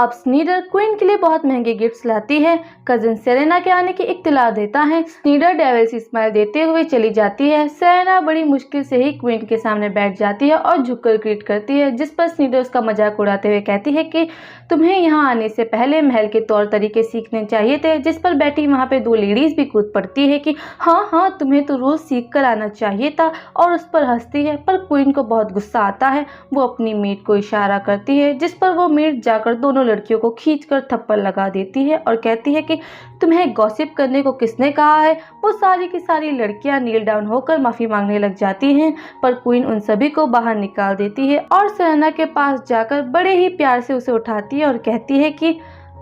अब स्नीडर क्वीन के लिए बहुत महंगे गिफ्ट्स लाती है। कजिन सेरेना के आने की इत्तला देता है। स्नीडर डेविल से स्माइल देते हुए चली जाती है। सेरेना बड़ी मुश्किल से ही क्वीन के सामने बैठ जाती है और झुककर ग्रीट करती है, जिस पर स्नीडर उसका मजाक उड़ाते हुए कहती है कि तुम्हें यहाँ आने से पहले महल के तौर तरीके सीखने चाहिए थे। जिस पर बैठी वहाँ पे दो लेडीज भी कूद पड़ती है कि हाँ तुम्हें तो रोज सीख कर आना चाहिए था, और उस पर हंसती है। पर क्वीन को बहुत गुस्सा आता है। वो अपनी मेड को इशारा करती है, जिस पर वो मेड जाकर दोनों लड़कियों को खींचकर थप्पड़ लगा देती है और कहती है कि तुम्हें गॉसिप करने को किसने कहा है। वो सारी की सारी लड़कियां नील डाउन होकर माफी मांगने लग जाती हैं, पर क्वीन उन सभी को बाहर निकाल देती है और सेरेना के पास जाकर बड़े ही प्यार से उसे उठाती है और कहती है कि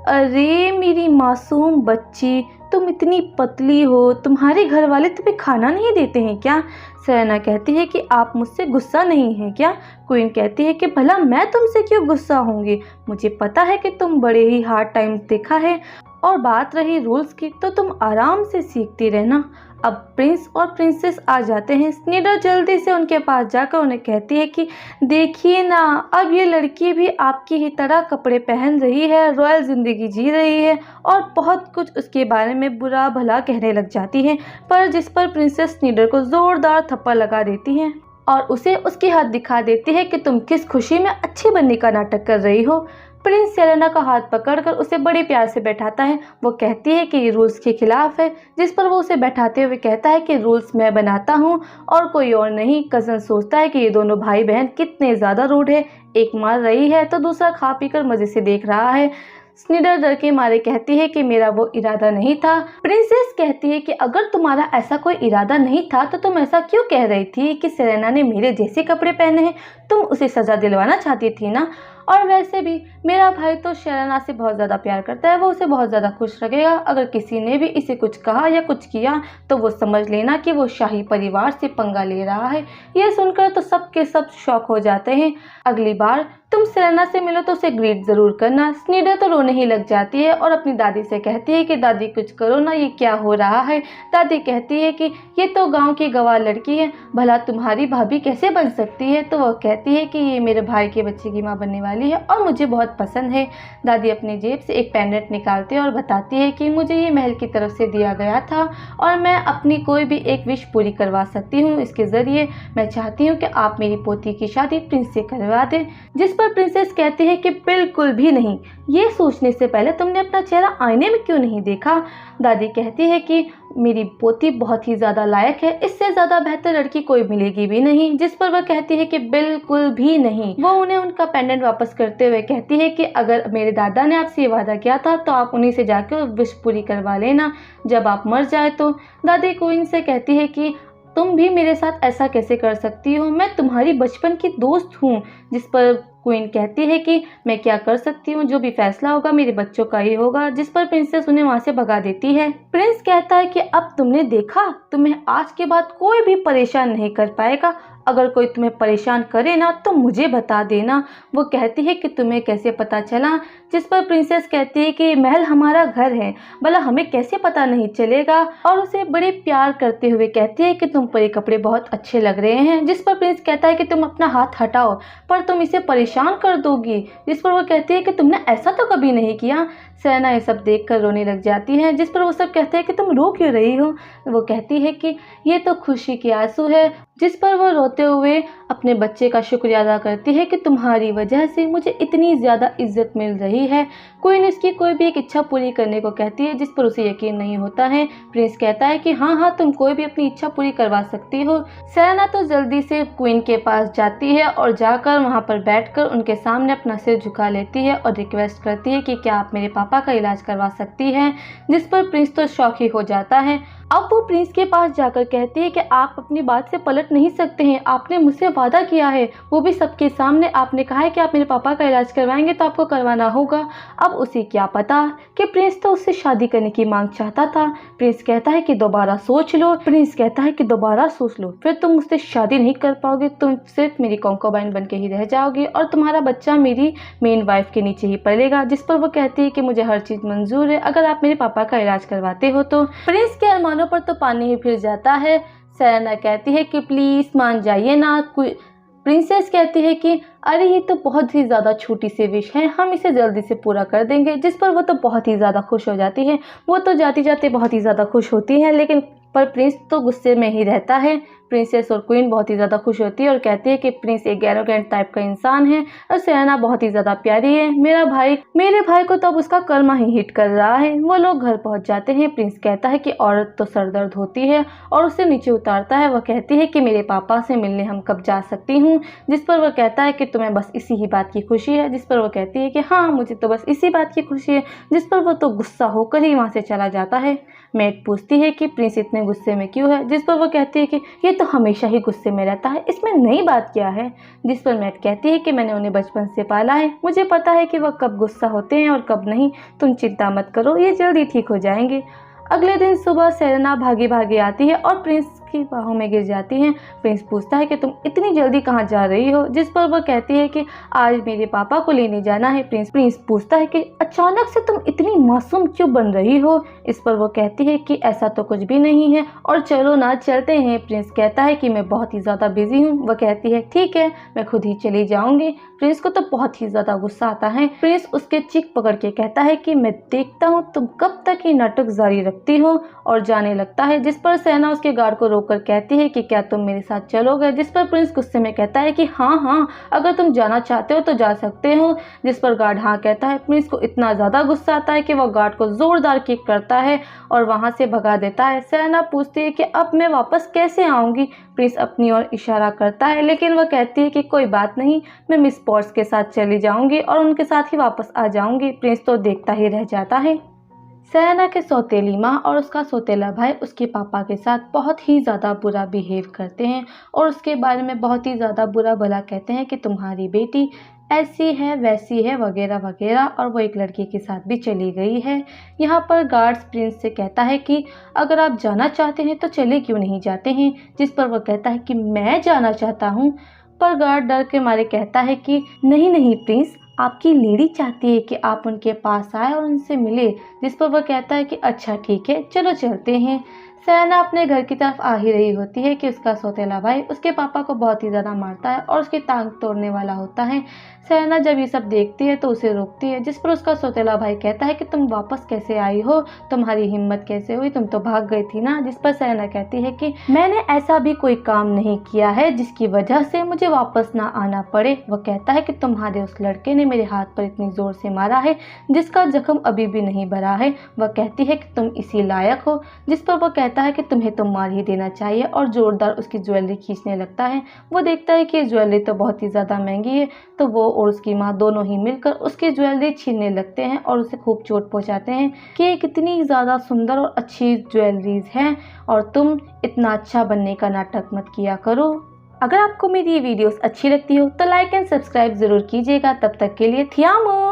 अरे मेरी मासूम बच्ची, तुम इतनी पतली हो, तुम्हारे घर वाले तुम्हें खाना नहीं देते हैं क्या। सेरेना कहती है कि आप मुझसे गुस्सा नहीं हैं क्या। क्वीन कहती है कि भला मैं तुमसे क्यों गुस्सा होंगी, मुझे पता है कि तुम बड़े ही हार्ड टाइम्स देखा है, और बात रही रूल्स की तो तुम आराम से सीखती रहना। अब प्रिंस और प्रिंसेस आ जाते हैं। स्नीडर जल्दी से उनके पास जाकर उन्हें कहती है कि देखिए ना, अब ये लड़की भी आपकी ही तरह कपड़े पहन रही है, रॉयल ज़िंदगी जी रही है, और बहुत कुछ उसके बारे में बुरा भला कहने लग जाती है। पर जिस पर प्रिंसेस स्नीडर को ज़ोरदार थप्पड़ लगा देती है और उसे उसकी हद दिखा देती है कि तुम किस खुशी में अच्छी बनने का नाटक कर रही हो। प्रिंस सेरेना का हाथ पकड़कर उसे बड़े प्यार से बैठाता है। वो कहती है कि ये रूल्स के खिलाफ है, जिस पर वो उसे बैठाते हुए कहता है कि रूल्स मैं बनाता हूँ और कोई और नहीं। कज़न सोचता है कि ये दोनों भाई बहन कितने ज़्यादा रूड है, एक मार रही है तो दूसरा खा पी कर मज़े से देख रहा है। स्नीडर डर के मारे कहती है कि मेरा वो इरादा नहीं था। प्रिंसेस कहती है कि अगर तुम्हारा ऐसा कोई इरादा नहीं था तो तुम ऐसा क्यों कह रही थी कि सेरेना ने मेरे जैसे कपड़े पहने हैं, तुम उसे सज़ा दिलवाना चाहती थी ना। और वैसे भी मेरा भाई तो सेरेना से बहुत ज़्यादा प्यार करता है, वो उसे बहुत ज़्यादा खुश रखेगा। अगर किसी ने भी इसे कुछ कहा या कुछ किया तो वो समझ लेना कि वो शाही परिवार से पंगा ले रहा है। यह सुनकर तो सब के सब शॉक हो जाते हैं। अगली बार तुम सेरेना से मिलो तो उसे ग्रीट ज़रूर करना। स्नीडर तो रोने ही लग जाती है और अपनी दादी से कहती है कि दादी कुछ करो ना, ये क्या हो रहा है। दादी कहती है कि ये तो गांव की गवार लड़की है, भला तुम्हारी भाभी कैसे बन सकती है। तो वह कहती है कि ये मेरे भाई के बच्चे की माँ बनने वाली है और मुझे बहुत पसंद है। दादी अपनी जेब से एक पेंडेंट निकालती है और बताती है कि मुझे ये महल की तरफ से दिया गया था और मैं अपनी कोई भी एक विश पूरी करवा सकती हूँ। इसके ज़रिए मैं चाहती हूँ कि आप मेरी पोती की शादी प्रिंस से करवा दें। जिस पर प्रिंसेस कहती है कि बिल्कुल भी नहीं, ये सोचने से पहले तुमने अपना चेहरा आईने में क्यों नहीं देखा। दादी कहती है कि मेरी पोती बहुत ही ज़्यादा लायक है, इससे ज़्यादा बेहतर लड़की कोई मिलेगी भी नहीं। जिस पर वह कहती है कि बिल्कुल भी नहीं। वो उन्हें उनका पेंडेंट वापस करते हुए कहती है कि अगर मेरे दादा ने आपसे ये वादा किया था तो आप उन्हीं से जाकर विश पूरी करवा लेना जब आप मर जाए तो। दादी क्वीन से कहती है कि तुम भी मेरे साथ ऐसा कैसे कर सकती हो, मैं तुम्हारी बचपन की दोस्त हूँ। जिस पर क्वीन कहती है कि मैं क्या कर सकती हूँ, जो भी फैसला होगा मेरे बच्चों का ही होगा। जिस पर प्रिंसेस उन्हें वहाँ से भगा देती है। प्रिंस कहता है कि अब तुमने देखा, तुम्हें आज के बाद कोई भी परेशान नहीं कर पाएगा। अगर कोई तुम्हें परेशान करे ना तो मुझे बता देना। वो कहती है कि तुम्हें कैसे पता चला। जिस पर प्रिंसेस कहती है कि महल हमारा घर है, भला हमें कैसे पता नहीं चलेगा। और उसे बड़े प्यार करते हुए कहती है कि तुम पर ये कपड़े बहुत अच्छे लग रहे हैं। जिस पर प्रिंस कहता है कि तुम अपना हाथ हटाओ, पर तुम इसे परेशान कर दोगी। जिस पर वो कहती है कि तुमने ऐसा तो कभी नहीं किया। सेरेना ये सब देखकर रोने लग जाती है। जिस पर वो सब कहते हैं कि तुम रो क्यों रही हो। वो कहती है कि ये तो खुशी के आंसू है। जिस पर वो रोते हुए अपने बच्चे का शुक्रिया अदा करती है कि तुम्हारी वजह से मुझे इतनी ज़्यादा इज्जत मिल रही है। क्वीन इसकी कोई भी एक इच्छा पूरी करने को कहती है, जिस पर उसे यकीन नहीं होता है। प्रिंस कहता है कि हाँ तुम कोई भी अपनी इच्छा पूरी करवा सकती हो। सेरेना तो जल्दी से क्वीन के पास जाती है और जाकर वहाँ पर बैठकर उनके सामने अपना सिर झुका लेती है और रिक्वेस्ट करती है कि क्या आप मेरे पापा का इलाज करवा सकती हैं। जिस पर प्रिंस तो शौक ही हो जाता है। अब वो प्रिंस के पास जाकर कहती है कि आप अपनी बात से पलट नहीं सकते हैं, आपने मुझसे वादा किया है, वो भी सबके सामने। आपने कहा है कि आप मेरे पापा का इलाज करवाएंगे तो आपको करवाना होगा। अब उसे क्या पता कि प्रिंस तो उससे शादी करने की मांग चाहता था। प्रिंस कहता है कि दोबारा सोच लो। प्रिंस कहता है कि दोबारा सोच लो, फिर तुम मुझसे शादी नहीं कर पाओगे, तुम सिर्फ मेरी कॉन्कोबाइन बन के ही रह जाओगे और तुम्हारा बच्चा मेरी मेन वाइफ के नीचे ही पलेगा। जिस पर वो कहती है कि मुझे हर चीज़ मंजूर है अगर आप मेरे पापा का इलाज करवाते हो तो। प्रिंस के अरमानों पर तो पानी ही फिर जाता है। सेरेना कहती है कि प्लीज़ मान जाइए ना। प्रिंसेस कहती है कि अरे ये तो बहुत ही ज़्यादा छोटी सी विश है, हम इसे जल्दी से पूरा कर देंगे। जिस पर वो तो बहुत ही ज़्यादा खुश हो जाती है। वो तो जाते जाते बहुत ही ज़्यादा खुश होती है, लेकिन पर प्रिंस तो गुस्से में ही रहता है। प्रिंसेस और क्वीन बहुत ही ज़्यादा खुश होती है और कहती है कि प्रिंस एक एरोगेंट टाइप का इंसान है और सेरेना बहुत ही ज़्यादा प्यारी है। मेरे भाई को तो अब उसका कर्मा ही हिट कर रहा है। वो लोग घर पहुंच जाते हैं। प्रिंस कहता है कि औरत तो सरदर्द होती है और उसे नीचे उतारता है। वह कहती है कि मेरे पापा से मिलने हम कब जा सकती हूँ। जिस पर वह कहता है कि तुम्हें बस इसी ही बात की खुशी है। जिस पर वह कहती है कि हाँ, मुझे तो बस इसी बात की खुशी है। जिस पर वो तो गुस्सा होकर ही वहाँ से चला जाता है। मैट पूछती है कि प्रिंस इतने गुस्से में क्यों है। जिस पर वो कहती है कि ये तो हमेशा ही गुस्से में रहता है, इसमें नई बात क्या है। जिस पर मैट कहती है कि मैंने उन्हें बचपन से पाला है, मुझे पता है कि वह कब गुस्सा होते हैं और कब नहीं। तुम चिंता मत करो, ये जल्दी ठीक हो जाएंगे। अगले दिन सुबह सेरेना भागी भागी आती है और प्रिंस की बाहों में गिर जाती हैं। प्रिंस पूछता है कि तुम इतनी जल्दी कहाँ जा रही हो। जिस पर वह कहती है कि आज मेरे पापा को लेने जाना है। प्रिंस पूछता है कि अचानक से तुम इतनी मासूम क्यों बन रही हो। इस पर वो कहती है कि ऐसा तो कुछ भी नहीं है और चलो ना चलते हैं। प्रिंस कहता है कि मैं बहुत ही ज़्यादा बिजी हूँ। वह कहती है ठीक है, मैं खुद ही चली जाऊँगी। प्रिंस को तो बहुत ही ज़्यादा गुस्सा आता है। प्रिंस उसके चिक पकड़ के कहता है कि मैं देखता हूँ तुम कब तक ये नाटक जारी रखती हो, और जाने लगता है। जिस पर सेरेना उसके गार्ड को रोककर कहती है कि क्या तुम मेरे साथ चलोगे। जिस पर प्रिंस गुस्से में कहता है कि हाँ, अगर तुम जाना चाहते हो तो जा सकते हो। जिस पर गार्ड हाँ कहता है। प्रिंस को इतना ज़्यादा गुस्सा आता है कि वह गार्ड को ज़ोरदार किक करता है और वहाँ से भगा देता है। सेरेना पूछती है कि अब मैं वापस कैसे आऊँगी। प्रिंस अपनी ओर इशारा करता है, लेकिन वह कहती है कि कोई बात नहीं, मैं मिस पॉट्स के साथ चली जाऊँगी और उनके साथ ही वापस आ जाऊँगी। प्रिंस तो देखता ही रह जाता है। सेरेना के सौतेली माँ और उसका सौतेला भाई उसके पापा के साथ बहुत ही ज़्यादा बुरा बिहेव करते हैं और उसके बारे में बहुत ही ज़्यादा बुरा भला कहते हैं कि तुम्हारी बेटी ऐसी है वैसी है वगैरह वगैरह, और वो एक लड़की के साथ भी चली गई है। यहाँ पर गार्ड्स प्रिंस से कहता है कि अगर आप जाना चाहते हैं तो चले क्यों नहीं जाते हैं। जिस पर वह कहता है कि मैं जाना चाहता हूँ, पर गार्ड डर के मारे कहता है कि नहीं प्रिंस, आपकी लेडी चाहती है कि आप उनके पास आए और उनसे मिले। जिस पर वह कहता है कि अच्छा ठीक है, चलो चलते हैं। सेरेना अपने घर की तरफ आ ही रही होती है कि उसका सौतेला भाई उसके पापा को बहुत ही ज़्यादा मारता है और उसकी टांग तोड़ने वाला होता है। सेरेना जब ये सब देखती है तो उसे रोकती है। जिस पर उसका सौतेला भाई कहता है कि तुम वापस कैसे आई हो, तुम्हारी हिम्मत कैसे हुई, तुम तो भाग गई थी ना। जिस पर सेरेना कहती है कि मैंने ऐसा भी कोई काम नहीं किया है जिसकी वजह से मुझे वापस ना आना पड़े। वह कहता है कि तुम्हारे उस लड़के ने मेरे हाथ पर इतनी ज़ोर से मारा है जिसका जख्म अभी भी नहीं भरा है। वह कहती है कि तुम इसी लायक हो। जिस पर वह कहता है कि तुम्हें तो मार ही देना चाहिए और जोरदार उसकी ज्वेलरी खींचने लगता है। वो देखता है कि ज्वेलरी तो बहुत ही ज़्यादा महंगी है, तो वो और उसकी माँ दोनों ही मिलकर उसकी ज्वेलरी छीनने लगते हैं और उसे खूब चोट पहुंचाते हैं कि ये कितनी ज़्यादा सुंदर और अच्छी ज्वेलरीज हैं और तुम इतना अच्छा बनने का नाटक मत किया करो। अगर आपको मेरी ये वीडियोस अच्छी लगती हो तो लाइक एंड सब्सक्राइब ज़रूर कीजिएगा। तब तक के लिए थियामो।